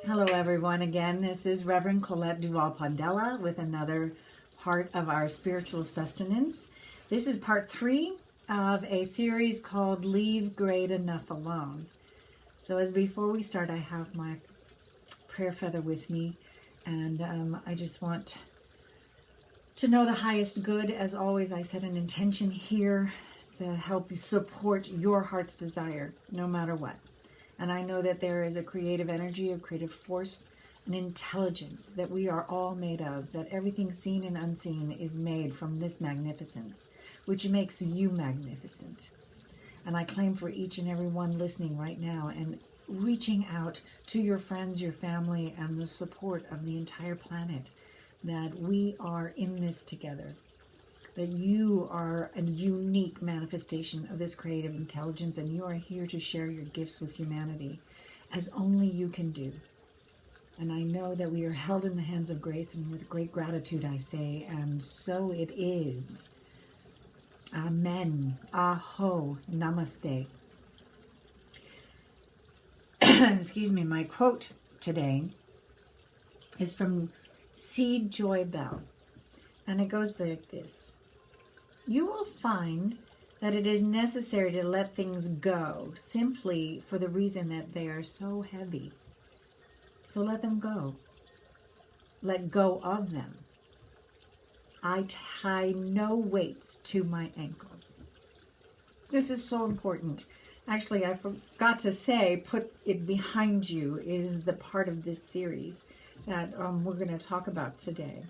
Hello everyone again. This is Reverend Colette Duval-Pondella with another part of our spiritual sustenance. This is part 3 of a series called Leave Great Enough Alone. So as before we start, I have my prayer feather with me, and I just want to know the highest good. As always, I set an intention here to help you support your heart's desire, no matter what. And I know that there is a creative energy, a creative force, an intelligence that we are all made of, that everything seen and unseen is made from this magnificence, which makes you magnificent. And I claim for each and every one listening right now and reaching out to your friends, your family, and the support of the entire planet, that we are in this together, that you are a unique manifestation of this creative intelligence, and you are here to share your gifts with humanity as only you can do. And I know that we are held in the hands of grace, and with great gratitude I say, and so it is. Amen. Aho. Namaste. Excuse me, my quote today is from JoyBell, and it goes like this. You will find that it is necessary to let things go simply for the reason that they are so heavy. So let them go. Let go of them. I tie no weights to my ankles. This is so important. Actually, I forgot to say, put it behind you is the part of this series that we're going to talk about today.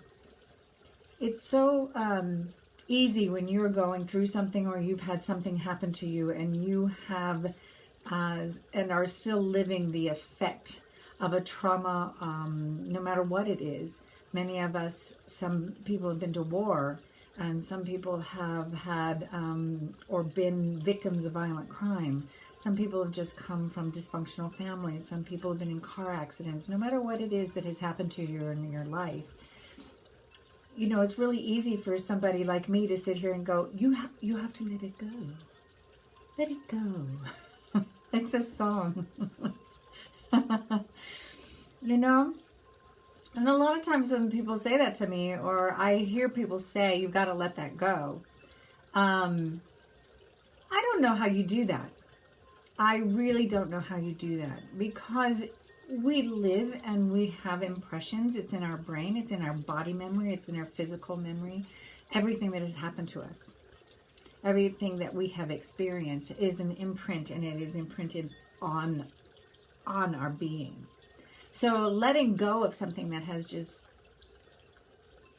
It's so easy when you're going through something, or you've had something happen to you, and you have and are still living the effect of a trauma, no matter what it is. Many of us, some people have been to war, and some people have had or been victims of violent crime. Some people have just come from dysfunctional families. Some people have been in car accidents. No matter what it is that has happened to you in your life, you know, it's really easy for somebody like me to sit here and go, you have to let it go. Let it go. Like the song. You know? And a lot of times when people say that to me, or I hear people say, you've got to let that go. I don't know how you do that. I really don't know how you do that, because we live and we have impressions. It's in our brain, it's in our body memory, it's in our physical memory. Everything that has happened to us, everything that we have experienced is an imprint, and it is imprinted on our being. So letting go of something that has just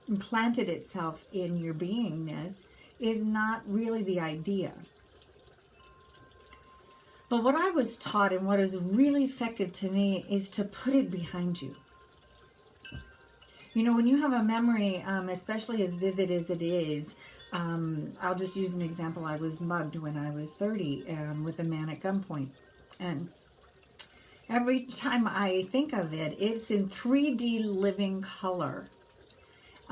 implanted itself in your beingness is not really the idea. But what I was taught, and what is really effective to me, is to put it behind you. You know, when you have a memory, especially as vivid as it is, I'll just use an example. I was mugged when I was 30 with a man at gunpoint. And every time I think of it, it's in 3D living color.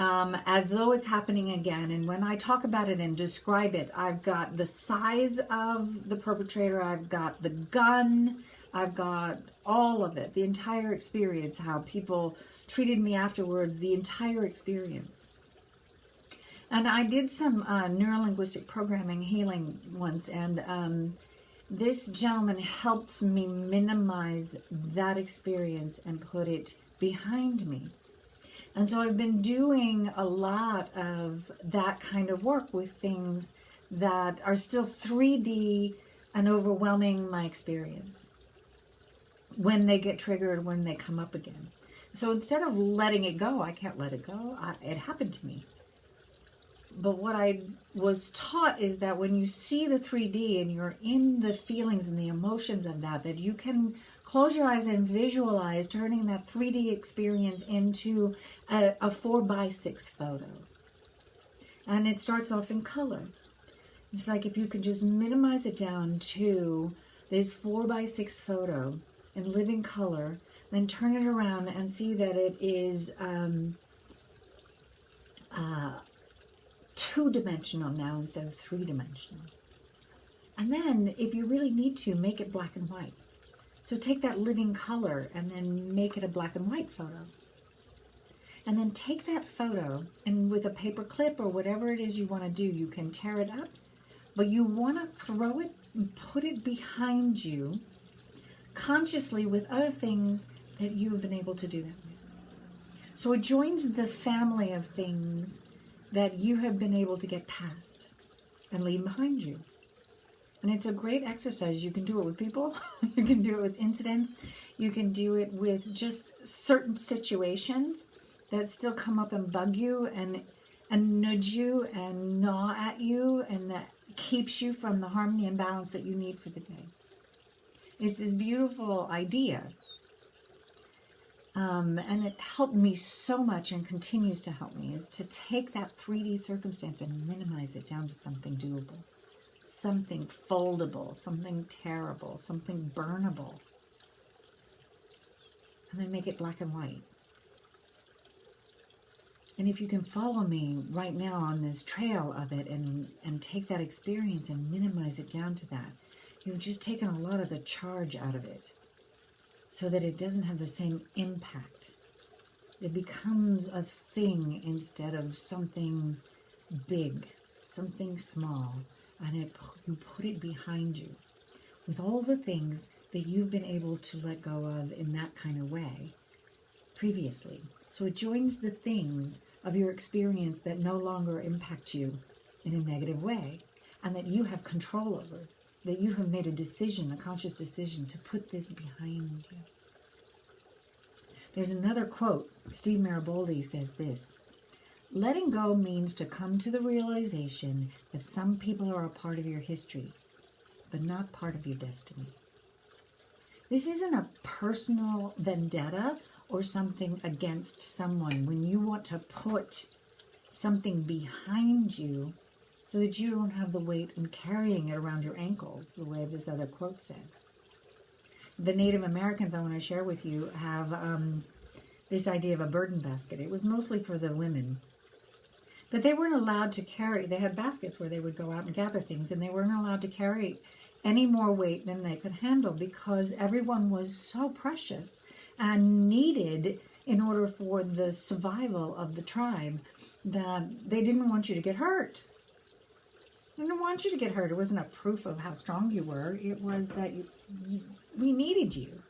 As though it's happening again. And when I talk about it and describe it, I've got the size of the perpetrator, I've got the gun, I've got all of it, the entire experience, how people treated me afterwards, the entire experience. And I did some neurolinguistic programming healing once, and this gentleman helped me minimize that experience and put it behind me. And so I've been doing a lot of that kind of work with things that are still 3D and overwhelming my experience when they get triggered, when they come up again. So instead of letting it go, I can't let it go. It happened to me. But what I was taught is that when you see the 3D and you're in the feelings and the emotions of that you can close your eyes and visualize turning that 3D experience into a 4x6 photo. And it starts off in color. It's like if you could just minimize it down to this 4x6 photo in living color, then turn it around and see that it is two-dimensional now instead of three-dimensional. And then, if you really need to, make it black and white. So take that living color and then make it a black and white photo. And then take that photo and with a paper clip or whatever it is you want to do, you can tear it up, but you want to throw it and put it behind you consciously with other things that you have been able to do that with. So it joins the family of things that you have been able to get past and leave behind you. And it's a great exercise. You can do it with people. You can do it with incidents. You can do it with just certain situations that still come up and bug you and nudge you and gnaw at you, and that keeps you from the harmony and balance that you need for the day. It's this beautiful idea. And it helped me so much and continues to help me, is to take that 3D circumstance and minimize it down to something doable, something foldable, something tearable, something burnable, and then make it black and white. And if you can follow me right now on this trail of it and take that experience and minimize it down to that, you've just taken a lot of the charge out of it so that it doesn't have the same impact. It becomes a thing instead of something big, something small, and you put it behind you with all the things that you've been able to let go of in that kind of way previously. So it joins the things of your experience that no longer impact you in a negative way, and that you have control over, that you have made a decision, a conscious decision to put this behind you. There's another quote. Steve Mariboldi says this: letting go means to come to the realization that some people are a part of your history, but not part of your destiny. This isn't a personal vendetta or something against someone when you want to put something behind you so that you don't have the weight and carrying it around your ankles, the way this other quote said. The Native Americans I want to share with you have this idea of a burden basket. It was mostly for the women. But they weren't allowed to carry, they had baskets where they would go out and gather things, and they weren't allowed to carry any more weight than they could handle because everyone was so precious and needed in order for the survival of the tribe that they didn't want you to get hurt. They didn't want you to get hurt. It wasn't a proof of how strong you were. It was that we needed you.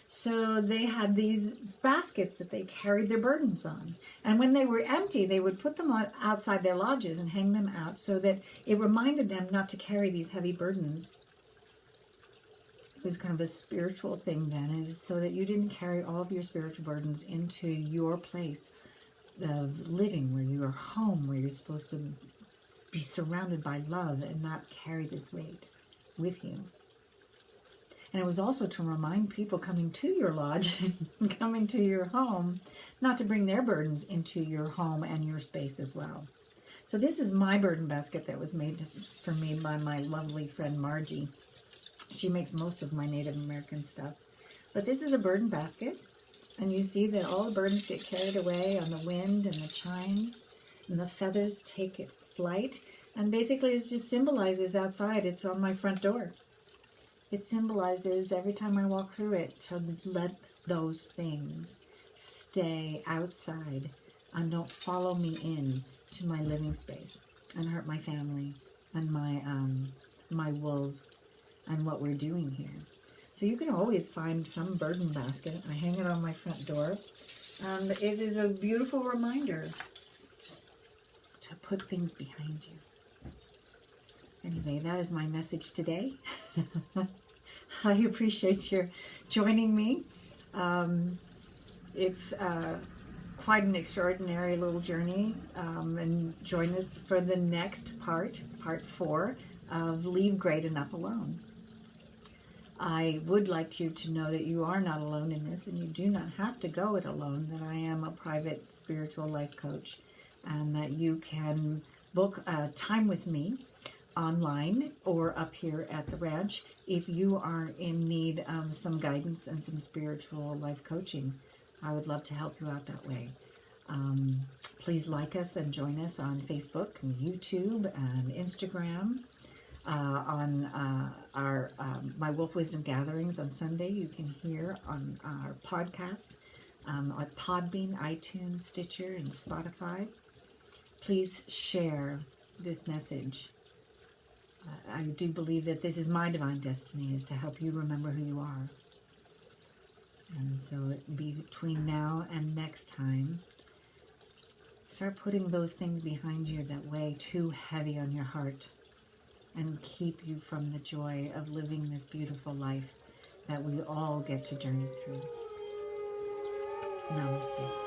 So they had these baskets that they carried their burdens on. And when they were empty, they would put them outside their lodges and hang them out so that it reminded them not to carry these heavy burdens. It was kind of a spiritual thing then, is so that you didn't carry all of your spiritual burdens into your place of living, where you are home, where you're supposed to be surrounded by love and not carry this weight with you. And it was also to remind people coming to your lodge and coming to your home not to bring their burdens into your home and your space as well. So this is my burden basket that was made for me by my lovely friend Margie. She makes most of my Native American stuff. But this is a burden basket, and you see that all the burdens get carried away on the wind and the chimes, and the feathers take it flight. And basically it just symbolizes outside. It's on my front door. It symbolizes every time I walk through it to let those things stay outside and don't follow me in to my living space and hurt my family and my wolves and what we're doing here. So you can always find some burden basket. I hang it on my front door. It is a beautiful reminder to put things behind you. Anyway, that is my message today. I appreciate your joining me. It's quite an extraordinary little journey. And join us for the next part 4 of Leave Great Enough Alone. I would like you to know that you are not alone in this, and you do not have to go it alone, that I am a private spiritual life coach, and that you can book a time with me online or up here at the ranch if you are in need of some guidance and some spiritual life coaching. I would love to help you out that way. Please like us and join us on Facebook and YouTube and Instagram. on our My Wolf Wisdom gatherings on Sunday. You can hear on our podcast on Podbean, iTunes, Stitcher, and Spotify. Please share this message. I do believe that this is my divine destiny, is to help you remember who you are. And so between now and next time, start putting those things behind you that weigh too heavy on your heart and keep you from the joy of living this beautiful life that we all get to journey through. Namaste.